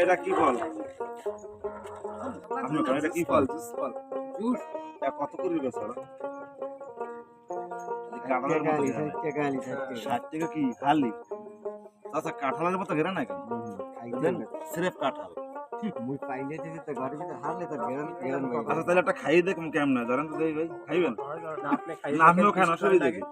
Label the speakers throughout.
Speaker 1: এটা কি ফল? আপনার কাছে এটা কি ফল?
Speaker 2: জুস
Speaker 1: কত করে বেচা? কাঁঠালের মতো ঘেরা নাই। 60 টাকা কি খালি? আচ্ছা কাঁঠালের মতো ঘেরা নাই কেন? সিরেফ কাঁঠাল। আচ্ছা তাহলে একটা খাইয়ে দেখুন কেমন হয় ধরেন তো দেখি ভাই খাইবেন? না আপনিও খান অসুবিধা কি?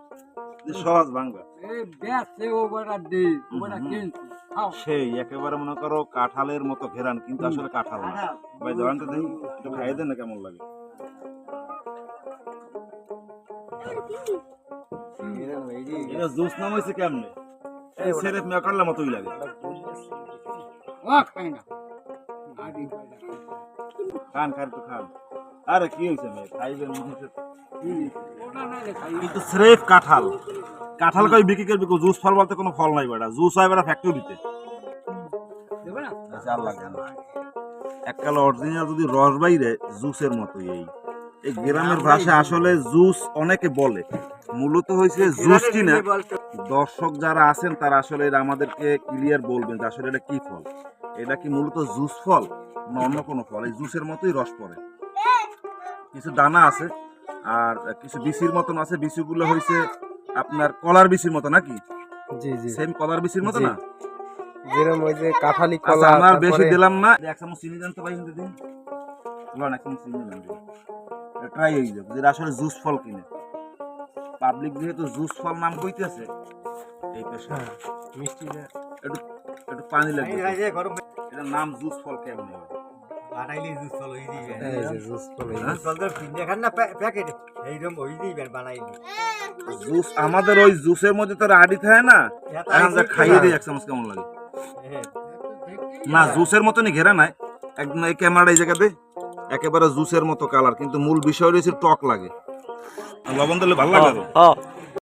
Speaker 1: সহজ ভাঙ্গা
Speaker 2: এই বেচে ওবারা দে ওবারা কিনছি খাও
Speaker 1: সেই একেবারে মনে করো কাঁঠালের মতো ঘেরান কিন্তু আসলে কাঁঠাল না ভাই ধরেন তো দেখি একটু খাইয়ে দেন না কেমন লাগে এটা জুস নাম হয়েছে কেমনে এই সেরেফ মেকারলা মতোই লাগে
Speaker 2: ও খাই না আদি
Speaker 1: খান খান তো খান আরে কি হয়েছে মেয়ে খাইবেন মুখে
Speaker 2: ওটা না রে খাই
Speaker 1: কিন্তু স্রেফ কাঁঠাল কাঁঠাল কই বিক্রি করবে জুস ফল বলতে কোনো ফল নাই বেটা জুস হয় বেটা ফ্যাক্টরিতে
Speaker 2: দেবে না
Speaker 1: আচ্ছা আর লাগে না এককাল অরিজিনাল যদি রস বাইরে জুসের মতোই এই গ্রামের ভাষা আসলে জুস অনেকে বলে মূলত হয়েছে জুস কিনা দর্শক যারা আছেন তারা আসলে এটা আমাদেরকে ক্লিয়ার বলবেন যে আসলে এটা কি ফল এটা কি মূলত জুস ফল না অন্য কোনো ফল এই জুসের মতোই রস পড়ে কিছু দানা আছে আর কিছু বিচির মতন আছে বিচিগুলো হয়েছে আপনার কলার বিচির মতো নাকি
Speaker 3: জি জি
Speaker 1: সেম কলার বিচির মতো না
Speaker 3: যেরকম ওই যে কাঁঠালি
Speaker 1: আচ্ছা
Speaker 3: কলা
Speaker 1: আমার বেশি
Speaker 3: তারপরে
Speaker 1: দিলাম না এক চামচ চিনি দেন তো ভাই হিন্দু দিন বলুন এক চামচ চিনি দেন ট্রাই হয়ে যাবে যেটা আসলে জুস ফল কিনে পাবলিক যেহেতু জুস ফল নাম কইতেছে এই পেশা
Speaker 3: মিষ্টি যে
Speaker 1: একটু একটু পানি লাগবে এটা নাম জুস ফল কেমন
Speaker 4: বানাইলে জুস ফল হই দিবেন
Speaker 3: এই যে জুস ফল এই যে।
Speaker 4: জুস ফল তো কিনে খান না প্যাকেট এইরকম হই দিবেন বানাইলে
Speaker 1: জুস আমাদের ওই জুসের মধ্যে তো আডি থাকে না এখন যা খাইয়ে দিই এক চামচ কেমন লাগে না জুসের মতনই ঘেরা নাই একদম এই ক্যামেরাটা এই জায়গাতে একেবারে জুসের মতো কালার কিন্তু মূল বিষয় রয়েছে টক লাগে লবণ দিলে ভালো লাগে আরো।